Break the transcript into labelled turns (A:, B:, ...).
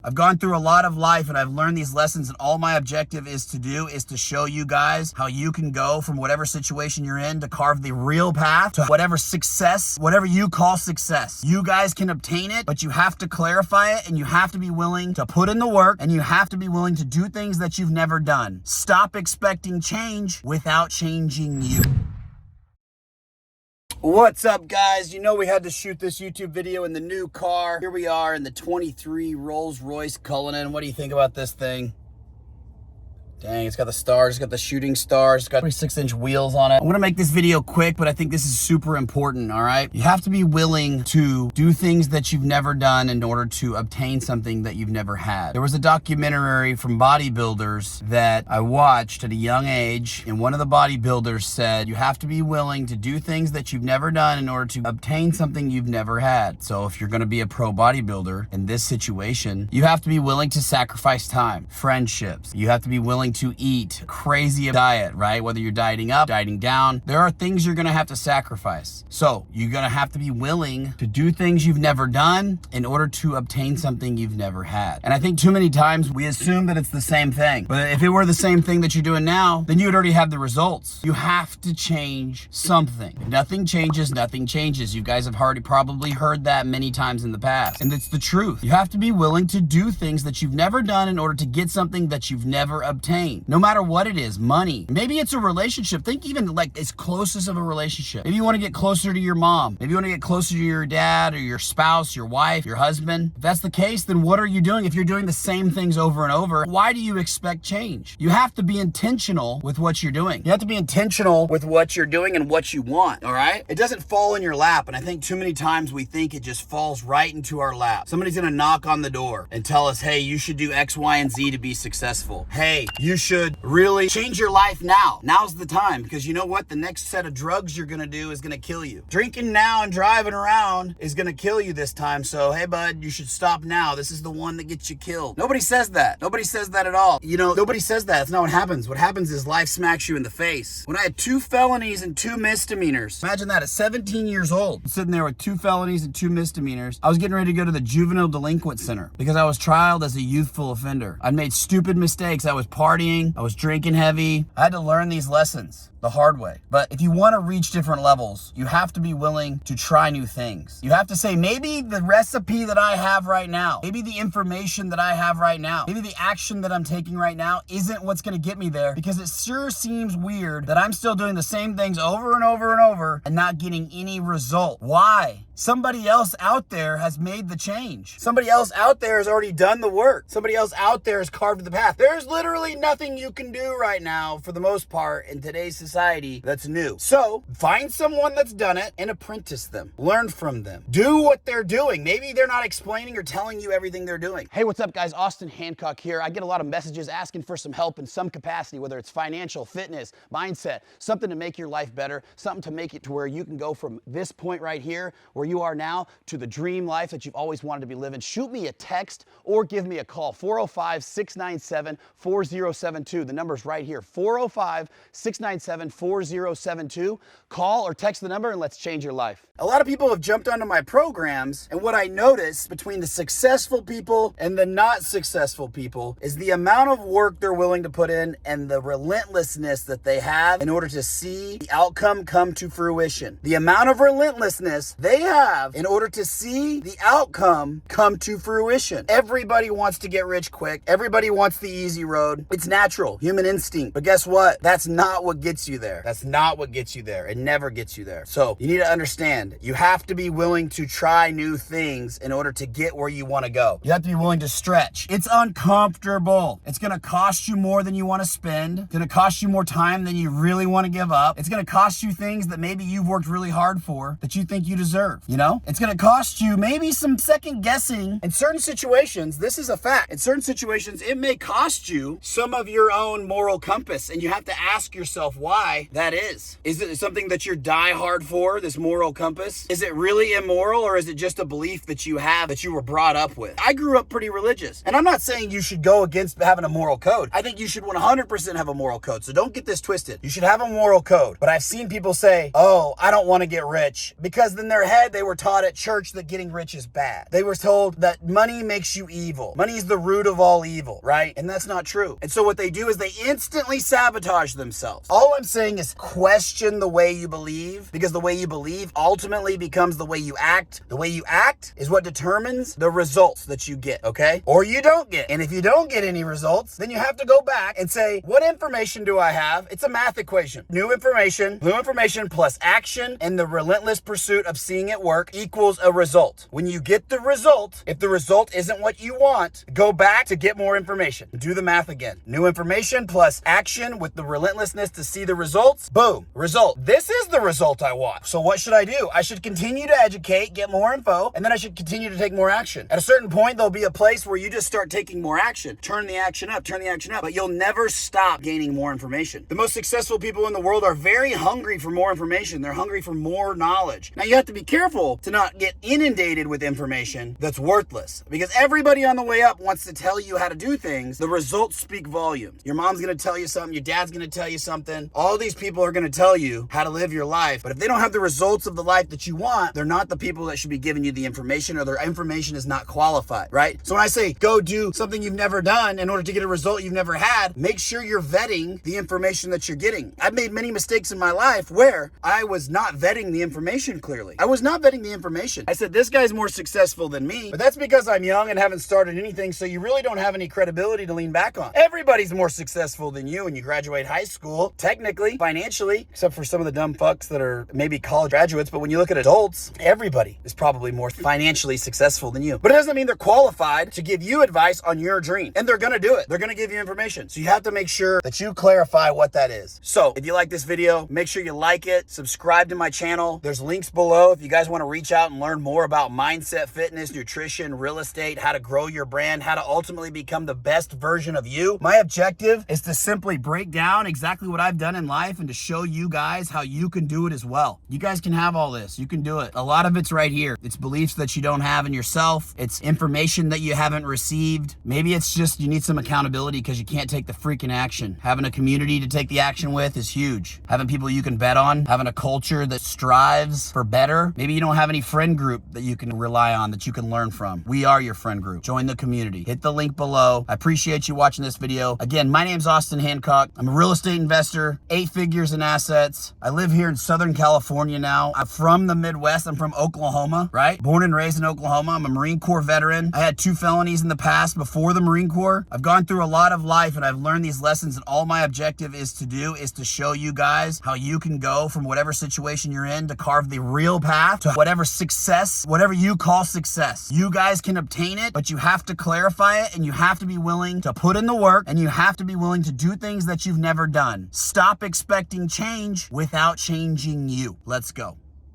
A: I've gone through a lot of life and I've learned these lessons, and all my objective is to show you guys how you can go from whatever situation you're in to carve the real path to whatever success, whatever you call success. You guys can obtain it, but you have to clarify it, and you have to be willing to put in the work, and you have to be willing to do things that you've never done. Stop expecting change without changing you. What's up, guys? You know we had to shoot this YouTube video in the new car. Here we are in the 23 Rolls-Royce Cullinan. What do you think about this thing? Dang, it's got the stars, it's got the shooting stars, it's got 36-inch wheels on it. I'm gonna make this video quick, but I think this is super important, all right? You have to be willing to do things that you've never done in order to obtain something that you've never had. There was a documentary from bodybuilders that I watched at a young age, and one of the bodybuilders said, you have to be willing to do things that you've never done in order to obtain something you've never had. So if you're gonna be a pro bodybuilder in this situation, you have to be willing to sacrifice time, friendships. You have to be willing to eat crazy diet, right? Whether you're dieting up, dieting down, there are things you're gonna have to sacrifice. So you're gonna have to be willing to do things you've never done in order to obtain something you've never had. And I think too many times we assume that it's the same thing. But if it were the same thing that you're doing now, then you would already have the results. You have to change something. If nothing changes, nothing changes. You guys have probably heard that many times in the past. And it's the truth. You have to be willing to do things that you've never done in order to get something that you've never obtained. No matter what it is, money. Maybe it's a relationship. Think even like as closest of a relationship. Maybe you want to get closer to your mom. Maybe you want to get closer to your dad or your spouse, your wife, your husband. If that's the case, then what are you doing? If you're doing the same things over and over, why do you expect change? You have to be intentional with what you're doing. You have to be intentional with what you're doing and what you want, all right? It doesn't fall in your lap, and I think too many times we think it just falls right into our lap. Somebody's gonna knock on the door and tell us, hey, you should do X, Y, and Z to be successful. Hey, you should really change your life now. Now's the time, because you know what? The next set of drugs you're gonna do is gonna kill you. Drinking now and driving around is gonna kill you this time. So, hey bud, you should stop now. This is the one that gets you killed. Nobody says that. Nobody says that at all. You know, nobody says that. That's not what happens. What happens is life smacks you in the face. When I had 2 felonies and 2 misdemeanors, imagine that at 17 years old, sitting there with 2 felonies and 2 misdemeanors. I was getting ready to go to the juvenile delinquent center because I was trialed as a youthful offender. I'd made stupid mistakes. I was partying. I was drinking heavy. I had to learn these lessons the hard way. But if you want to reach different levels, you have to be willing to try new things. You have to say, maybe the recipe that I have right now, maybe the information that I have right now, maybe the action that I'm taking right now isn't what's going to get me there, because it sure seems weird that I'm still doing the same things over and over and over and not getting any result. Why? Somebody else out there has made the change. Somebody else out there has already done the work. Somebody else out there has carved the path. There's literally nothing you can do right now, for the most part, in today's society that's new. So find someone that's done it and apprentice them. Learn from them. Do what they're doing. Maybe they're not explaining or telling you everything they're doing. Hey, what's up, guys? Austin Hancock here. I get a lot of messages asking for some help in some capacity, whether it's financial, fitness, mindset, something to make your life better, something to make it to where you can go from this point right here, where you are now, to the dream life that you've always wanted to be living. Shoot me a text or give me a call. 405-697-4072. The number's right here. 405-697-4072. Call or text the number and let's change your life. A lot of people have jumped onto my programs, and what I notice between the successful people and the not successful people is the amount of work they're willing to put in and the relentlessness that they have in order to see the outcome come to fruition. The amount of relentlessness they have in order to see the outcome come to fruition. Everybody wants to get rich quick. Everybody wants the easy road. It's natural, human instinct. But guess what? That's not what gets you there. That's not what gets you there. It never gets you there. So you need to understand, you have to be willing to try new things in order to get where you want to go. You have to be willing to stretch. It's uncomfortable. It's going to cost you more than you want to spend. It's going to cost you more time than you really want to give up. It's going to cost you things that maybe you've worked really hard for that you think you deserve. You know, it's going to cost you maybe some second guessing in certain situations. This is a fact. In certain situations, it may cost you some of your own moral compass, and you have to ask yourself why. why that is. Is it something that you're die hard for, this moral compass? Is it really immoral, or is it just a belief that you have that you were brought up with? I grew up pretty religious, and I'm not saying you should go against having a moral code. I think you should 100% have a moral code, so don't get this twisted. You should have a moral code, but I've seen people say, oh, I don't want to get rich, because in their head they were taught at church that getting rich is bad. They were told that money makes you evil. Money is the root of all evil, right? And that's not true. And so what they do is they instantly sabotage themselves. All I'm saying is question the way you believe, because the way you believe ultimately becomes the way you act. The way you act is what determines the results that you get, okay? Or you don't get. And if you don't get any results, then you have to go back and say, what information do I have? It's a math equation. New information plus action and the relentless pursuit of seeing it work equals a result. When you get the result, if the result isn't what you want, go back to get more information. Do the math again. New information plus action with the relentlessness to see the results. Boom. Result. This is the result I want. So what should I do? I should continue to educate, get more info, and then I should continue to take more action. At a certain point, there'll be a place where you just start taking more action. Turn the action up, but you'll never stop gaining more information. The most successful people in the world are very hungry for more information. They're hungry for more knowledge. Now, you have to be careful to not get inundated with information that's worthless, because everybody on the way up wants to tell you how to do things. The results speak volumes. Your mom's going to tell you something. Your dad's going to tell you something. All these people are going to tell you how to live your life. But if they don't have the results of the life that you want, they're not the people that should be giving you the information, or their information is not qualified, right? So when I say go do something you've never done in order to get a result you've never had, make sure you're vetting the information that you're getting. I've made many mistakes in my life where I was not vetting the information clearly. I was not vetting the information. I said, this guy's more successful than me, but that's because I'm young and haven't started anything, so you really don't have any credibility to lean back on. Everybody's more successful than you when you graduate high school, technically, financially, except for some of the dumb fucks that are maybe college graduates. But when you look at adults, everybody is probably more financially successful than you. But it doesn't mean they're qualified to give you advice on your dream. And they're going to do it. They're going to give you information. So you have to make sure that you clarify what that is. So if you like this video, make sure you like it, subscribe to my channel. There's links below if you guys want to reach out and learn more about mindset, fitness, nutrition, real estate, how to grow your brand, how to ultimately become the best version of you. My objective is to simply break down exactly what I've done in life and to show you guys how you can do it as well. You guys can have all this. You can do it. A lot of it's right here. It's beliefs that you don't have in yourself. It's information that you haven't received. Maybe it's just you need some accountability because you can't take the freaking action. Having a community to take the action with is huge. Having people you can bet on, having a culture that strives for better. Maybe you don't have any friend group that you can rely on, that you can learn from. We are your friend group. Join the community. Hit the link below. I appreciate you watching this video. Again, my name's Austin Hancock. I'm a real estate investor, 8 figures in assets. I live here in Southern California now. I'm from the Midwest. I'm from Oklahoma, right? Born and raised in Oklahoma. I'm a Marine Corps veteran. I had 2 felonies in the past before the Marine Corps. I've gone through a lot of life and I've learned these lessons, and all my objective is to show you guys how you can go from whatever situation you're in to carve the real path to whatever success, whatever you call success. You guys can obtain it, but you have to clarify it, and you have to be willing to put in the work, and you have to be willing to do things that you've never done. Stop expecting change without changing you. Let's go.